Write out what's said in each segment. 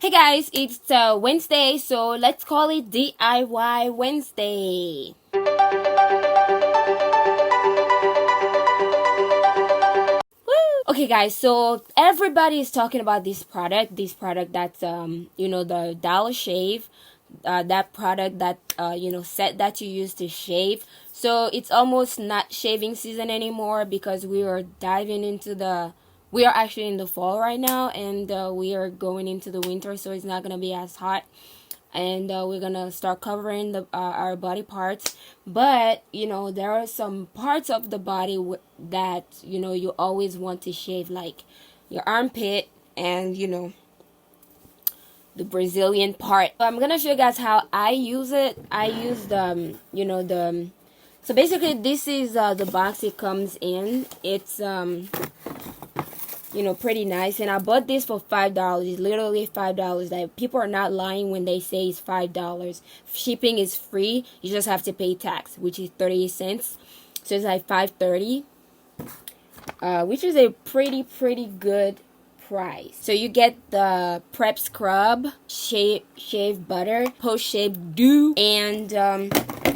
Hey guys, it's Wednesday, so let's call it DIY Wednesday. Woo! Okay guys, so everybody is talking about this product that's the Dollar Shave, that product that set that you use to shave. So it's almost not shaving season anymore because we are actually in the fall right now, and we are going into the winter, so it's not gonna be as hot, and we're gonna start covering our body parts. But there are some parts of the body that you always want to shave, like your armpit and the Brazilian part. So I'm gonna show you guys how I use it. I use so basically this is the box it comes in. It's pretty nice, and I bought this for $5. It's literally $5. Like, people are not lying when they say it's $5. Shipping is free. You just have to pay tax, which is 38 cents. So it's like $5.30, which is a pretty good price. So you get the prep scrub, shave butter, post shave dew, and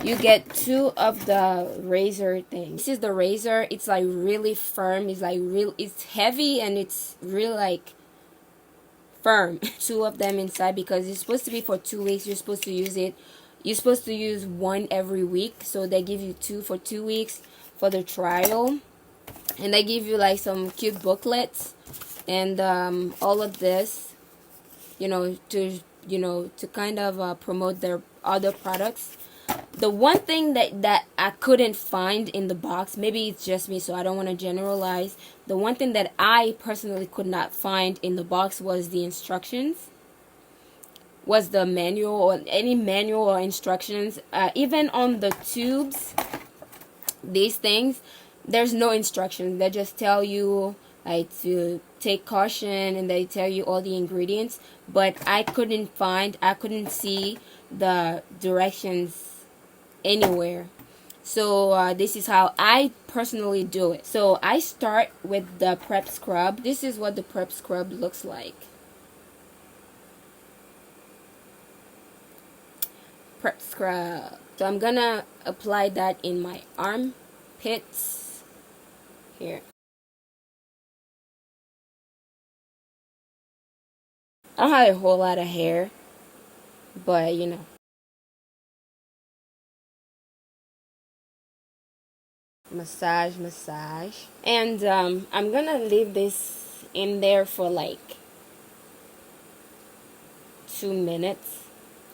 you get 2 of the razor things. This is the razor. It's like really firm. It's heavy, and it's really like firm. 2 of them inside because it's supposed to be for 2 weeks. You're supposed to use 1 every week. So they give you 2 for 2 weeks for the trial, and they give you like some cute booklets and all of this, to kind of promote their other products. The one thing that I couldn't find in the box, maybe it's just me, so I don't want to generalize. The one thing that I personally could not find in the box was the instructions, was the manual, or any manual or instructions. Even on the tubes, these things, there's no instructions. They just tell you like to take caution, and they tell you all the ingredients, but I couldn't see the directions anywhere. So this is how I personally do it. So I start with the prep scrub. This is what the prep scrub looks like. Prep scrub. So I'm gonna apply that in my armpits here. I don't have a whole lot of hair, but massage, and I'm gonna leave this in there for like 2 minutes.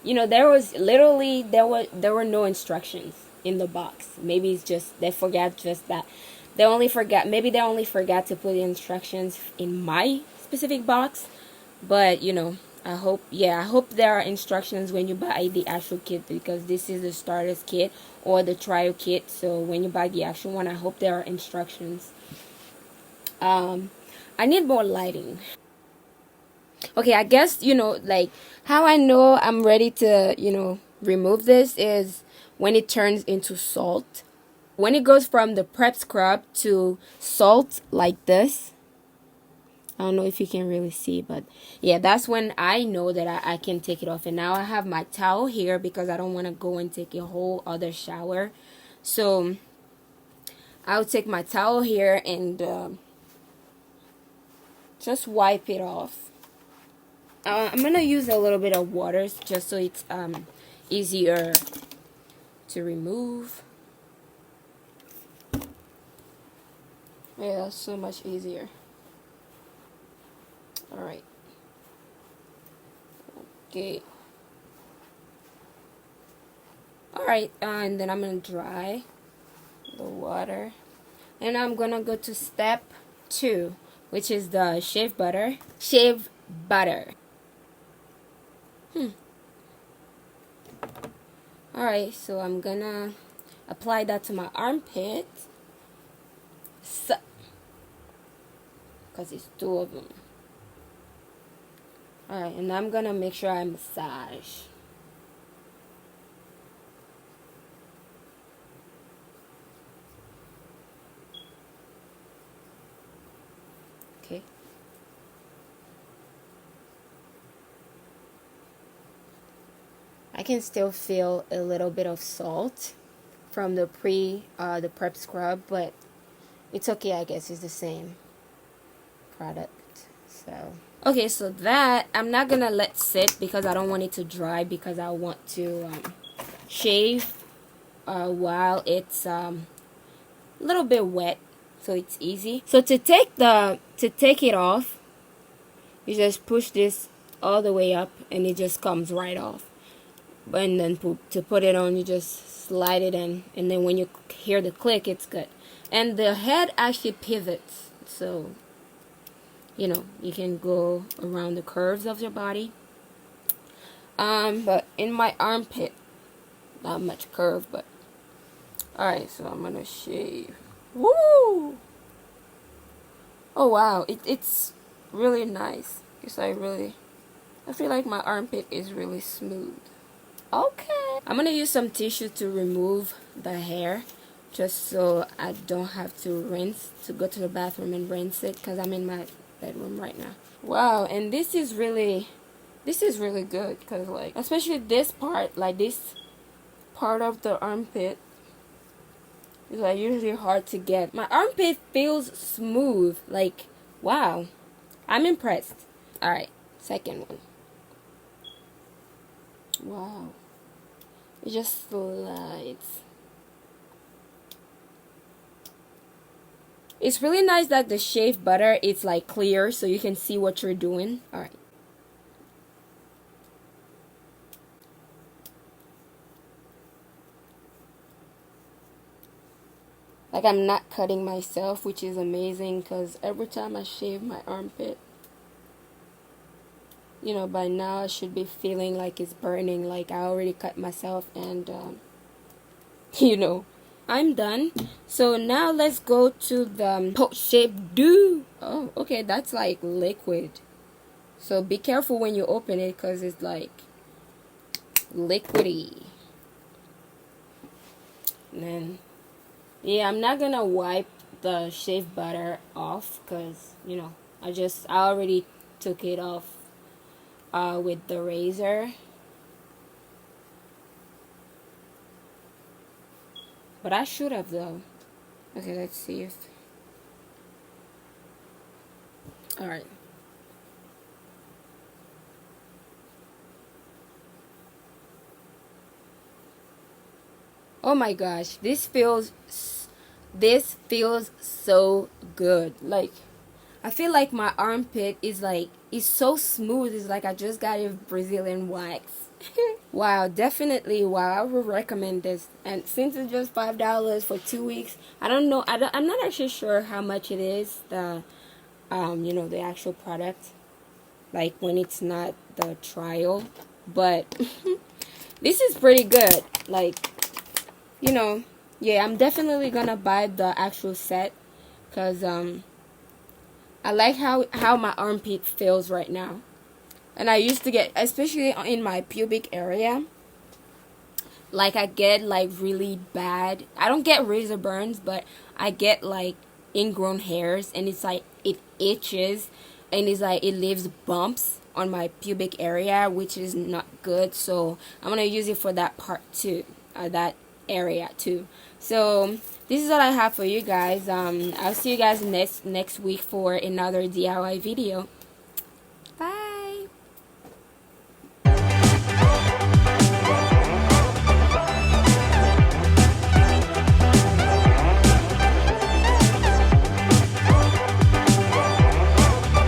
There were no instructions in the box. Maybe it's just they forgot just that. Maybe they only forgot to put instructions in my specific box. But I hope there are instructions when you buy the actual kit, because this is the starter's kit or the trial kit. So when you buy the actual one, I hope there are instructions. I need more lighting. Okay, I guess like how I know I'm ready to remove this is when it turns into salt. When it goes from the prep scrub to salt like this. I don't know if you can really see, but yeah, that's when I know that I can take it off. And now I have my towel here because I don't want to go and take a whole other shower. So I'll take my towel here and just wipe it off. I'm going to use a little bit of water just so it's easier to remove. Yeah, that's so much easier. Alright. Okay. Alright, and then I'm going to dry the water. And I'm going to go to step 2, which is the shave butter. Shave butter. Alright, so I'm going to apply that to my armpit. So, because it's 2 of them. Alright, and I'm gonna make sure I massage. Okay. I can still feel a little bit of salt from the prep scrub, but it's okay, I guess. It's the same product. So okay, so that I'm not gonna let sit because I don't want it to dry, because I want to shave while it's a little bit wet, so it's easy. So to take it off, you just push this all the way up and it just comes right off. And then to put it on, you just slide it in, and then when you hear the click, it's good. And the head actually pivots, so you know you can go around the curves of your body. But in my armpit, not much curve, but alright, so I'm gonna shave. Woo! Oh wow, it's really nice, because I feel like my armpit is really smooth. Okay, I'm gonna use some tissue to remove the hair, just so I don't have to go to the bathroom and rinse it, because I'm in my bedroom right now. Wow, and this is really good, because like, especially this part, like this part of the armpit is like usually hard to get. My armpit feels smooth, like wow, I'm impressed. Alright, second one. Wow, it just slides. It's really nice that the shave butter is like clear, so you can see what you're doing. Alright. Like, I'm not cutting myself, which is amazing, because every time I shave my armpit, you know, by now I should be feeling like it's burning, like I already cut myself, and you know, I'm done. So now let's go to the post-shave dew. Oh, okay, that's like liquid, so be careful when you open it, because it's like liquidy. And then yeah, I'm not gonna wipe the shave butter off, because you know, I already took it off with the razor. But I should have though. Okay, let's see if... Alright. Oh my gosh, this feels so good. Like, I feel like my armpit is so smooth. It's like I just got a Brazilian wax. Wow, definitely. Wow, I would recommend this. And since it's just $5 for 2 weeks, I don't know. I'm not actually sure how much it is. The you know, the actual product, like when it's not the trial, but this is pretty good. Like, you know, yeah, I'm definitely gonna buy the actual set, because I like how my armpit feels right now. And I used to get, especially in my pubic area, like I get like really bad, I don't get razor burns, but I get like ingrown hairs, and it's like it itches, and it's like it leaves bumps on my pubic area, which is not good. So I'm gonna use it for that part too, that area too. So this is all I have for you guys. I'll see you guys next week for another DIY video.